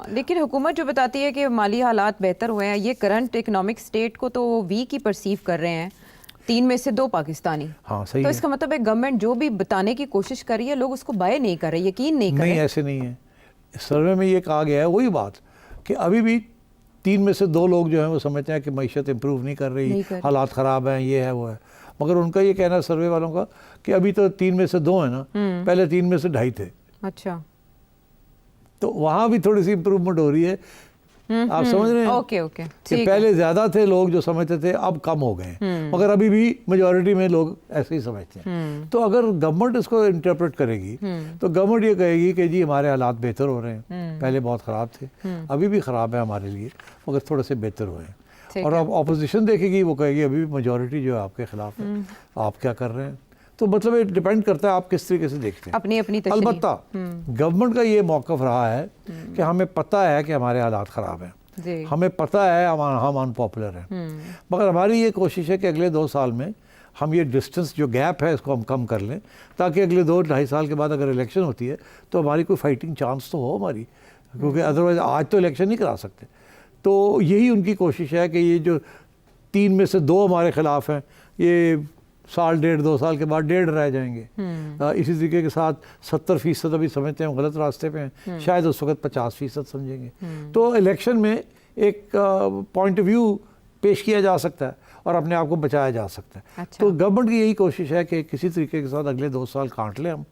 लेकिन हुकूमत जो बताती है कि माली हालात बेहतर हुए हैं, ये करंट इकोनॉमिक स्टेट को तो वीक ही परसीव कर रहे हैं, 3 में से 2 पाकिस्तानी। हाँ सही तो है। इसका मतलब है गवर्नमेंट जो भी बताने की कोशिश कर रही है, लोग उसको बाय नहीं कर रहे, यकीन नहीं कर रहे। नहीं, ऐसे नहीं है। सर्वे में ये कहा गया है वही बात कि अभी भी 3 में से 2 लोग जो हैं वो समझते हैं कि मईशत इम्प्रूव नहीं कर रही, हालात ख़राब हैं, ये है वो है। मगर उनका ये कहना है सर्वे वालों का कि अभी तो 3 में से 2 हैं ना, पहले 3 में से 2.5 थे। अच्छा, तो वहाँ भी थोड़ी सी इम्प्रूवमेंट हो रही है। आप समझ रहे हैं? ओके ओके, कि पहले ज़्यादा थे लोग जो समझते थे, अब कम हो गए हैं, मगर अभी भी मेजॉरिटी में लोग ऐसे ही समझते हैं। तो अगर गवर्नमेंट इसको इंटरप्रेट करेगी तो गवर्नमेंट ये कहेगी कि जी हमारे हालात बेहतर हो रहे हैं, पहले बहुत ख़राब थे, अभी भी ख़राब है हमारे लिए, मगर थोड़े से बेहतर हुए हैं। और अब अपोजिशन देखेगी, वो कहेगी अभी भी मेजॉरिटी जो है आपके ख़िलाफ़ है, आप क्या कर रहे हैं। तो मतलब ये डिपेंड करता है आप किस तरीके से देखते हैं। अपनी अपनी अलबत्ता गवर्नमेंट का ये मौक़िफ़ रहा है कि हमें पता है कि हमारे हालात ख़राब हैं, हमें पता है हम अनपॉपुलर हैं, मगर हमारी ये कोशिश है कि अगले 2 साल में हम ये डिस्टेंस जो गैप है इसको हम कम कर लें, ताकि अगले 2-2.5 साल के बाद अगर इलेक्शन होती है तो हमारी कोई फाइटिंग चांस तो हो हमारी, क्योंकि अदरवाइज़ आज तो इलेक्शन नहीं करा सकते। तो यही उनकी कोशिश है कि ये जो 3 में से 2 हमारे ख़िलाफ़ हैं, ये साल 1.5-2 साल के बाद 1.5 रह जाएंगे। इसी तरीके के साथ 70% अभी समझते हैं हम गलत रास्ते पे हैं, शायद उस वक्त 50% समझेंगे। तो इलेक्शन में एक पॉइंट ऑफ व्यू पेश किया जा सकता है और अपने आप को बचाया जा सकता है। अच्छा। तो गवर्नमेंट की यही कोशिश है कि किसी तरीके के साथ अगले 2 साल काट लें हम,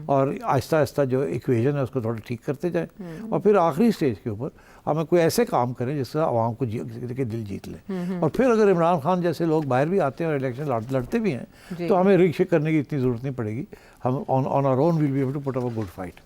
और आहिस्ता आहिस्ता जो इक्वेशन है उसको थोड़ा ठीक करते जाएं, और फिर आखिरी स्टेज के ऊपर हमें कोई ऐसे काम करें जिससे आवाम को के दिल जीत लें। और फिर अगर इमरान खान जैसे लोग बाहर भी आते हैं और इलेक्शन लड़ते भी हैं तो हमें रिक्शे करने की इतनी ज़रूरत नहीं पड़ेगी। हम on our own will be able to put up a good fight.